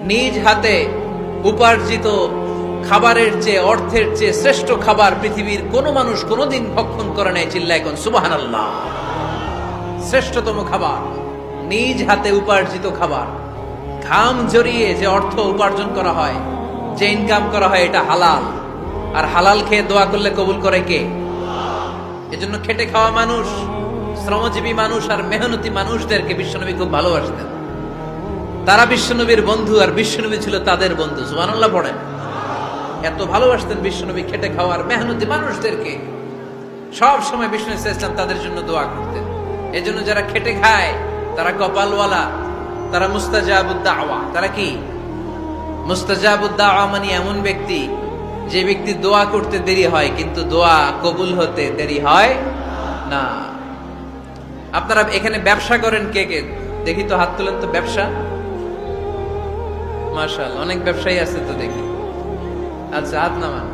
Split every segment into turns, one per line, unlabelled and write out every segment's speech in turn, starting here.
নিজ হাতে উপার্জিত খাবারের চেয়ে, অর্থের চেয়ে শ্রেষ্ঠ খাবার পৃথিবীর কোন মানুষ কোনদিন ভক্ষণ করে নাই। চিল্লায় কোন সুবহানাল্লাহ। শ্রেষ্ঠতম খাবার, নিজ হাতে উপার্জিত খাবার, ঘাম জড়িয়ে যে অর্থ উপার্জন করা হয়, যে ইনকাম করা হয়, এটা হালাল। আর হালাল খেয়ে দোয়া করলে কবুল করে কে? এজন্য খেটে খাওয়া মানুষ, শ্রমজীবী মানুষ আর মেহনতি মানুষদেরকে বিশ্বনবী খুব ভালোবাসতেন। তারা বিশ্বনবীর বন্ধু আর বিশ্বনবী ছিল তাদের বন্ধু। সুবহানাল্লাহ পড়েন। এত ভালোবাসতেন বিশ্বনবী খেটে খাওয়ার মেহনতি মানুষদেরকে। সব সময় বিষ্ণু ইসলাম তাদের জন্য দোয়া করতেন। এজন্য যারা খেটে খায় তারা কপালওয়ালা, তারা মুস্তাজাবুদ দাওয়া। তারা কি? মুস্তাজাবুদ দাওয়া মানে এমন ব্যক্তি যে ব্যক্তি দোয়া করতে দেরি হয় কিন্তু দোয়া কবুল হতে দেরি হয় না। আপনারা এখানে ব্যবসা করেন কে কে? দেখি তো, হাত তোলেন তো। ব্যবসা, মাশাআল্লাহ, অনেক ব্যবসায়ী আছে তো দেখি। আচ্ছা, হাত নামান।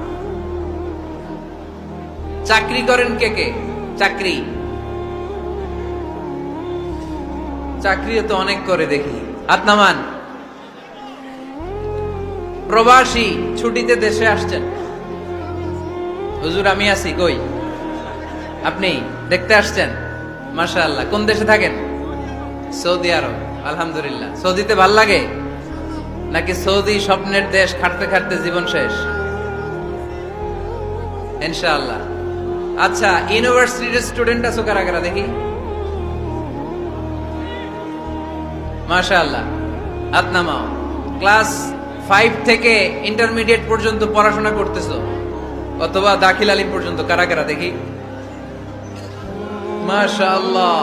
চাকরি করেন কে কে? চাকরি, চাকরিও তো অনেক করে দেখি, হাত নামান। প্রবাসী, ছুটিতে দেশে আসছেন। হুজুর আমি আছি, কই? আপনি দেখতে আসছেন? মাশাআল্লাহ। কোন দেশে থাকেন? সৌদি আরব। আলহামদুলিল্লাহ। সৌদিতে ভাল লাগে নাকি সৌদি স্বপ্নের দেশ, খাটতে খাটতে জীবন শেষ? ইনশাআল্লাহ। আচ্ছা, ইউনিভার্সিটির স্টুডেন্ট আছো কারা কারা দেখি? মাশাআল্লাহ, হাত নামাও। ক্লাস 5 থেকে ইন্টারমিডিয়েট পর্যন্ত পড়াশোনা করতেছো অথবা দাখিল আলিম পর্যন্ত, কারা কারা দেখি? মাশাআল্লাহ,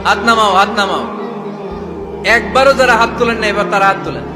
হাত নামাও, হাত নামাও। একবারও যারা হাত তোলেন না এবার তারা হাত তোলেন।